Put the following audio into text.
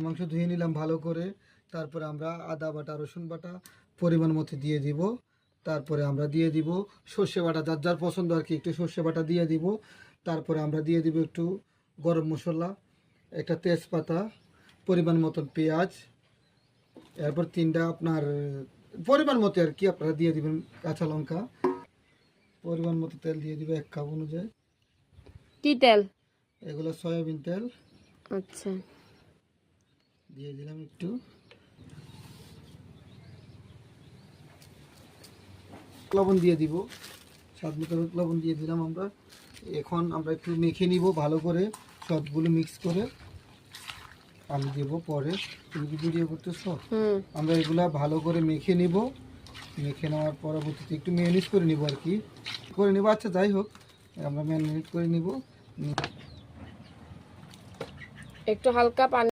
মাংস ধুয়ে নিলাম ভালো করে। তারপরে আমরা আদা বাটা রসুন বাটা পরিমাণ মতো দিয়ে দিব। তারপরে আমরা দিয়ে দিব সর্ষে বাটা, যার যার পছন্দ আর কি, একটু সর্ষে বাটা দিয়ে দিব। তারপরে আমরা দিয়ে দিব একটু গরম মশলা, একটা তেজপাতা, পরিমাণ মতন পেঁয়াজ, এরপর 3টা আপনার পরিমাণ মতো আর কি আপনারা দিয়ে দিবেন কাঁচা লঙ্কা, পরিমাণ মতো তেল দিয়ে দিবে 1 কাপ অনুযায়ী। কি তেল? এগুলো সয়াবিন তেল আচ্ছা, দিয়ে দিলাম একটু। লবণ দিয়ে দিব, স্বাদ মতো লবণ দিয়ে দিলাম আমরা। এখন আমরা একটু মেখে নিব ভালো করে, সবগুলো মিক্স করে আমি দেবো পরে। তুমি কি ভিডিও করতেছো? আমরা এগুলা ভালো করে মেখে নিব। মেখে নেওয়ার পরবর্তীতে একটু ম্যারিনেট করে নিব আর কি, করে নিব। আচ্ছা যাই হোক, আমরা ম্যারিনেট করে নিব। একটু হালকা পানি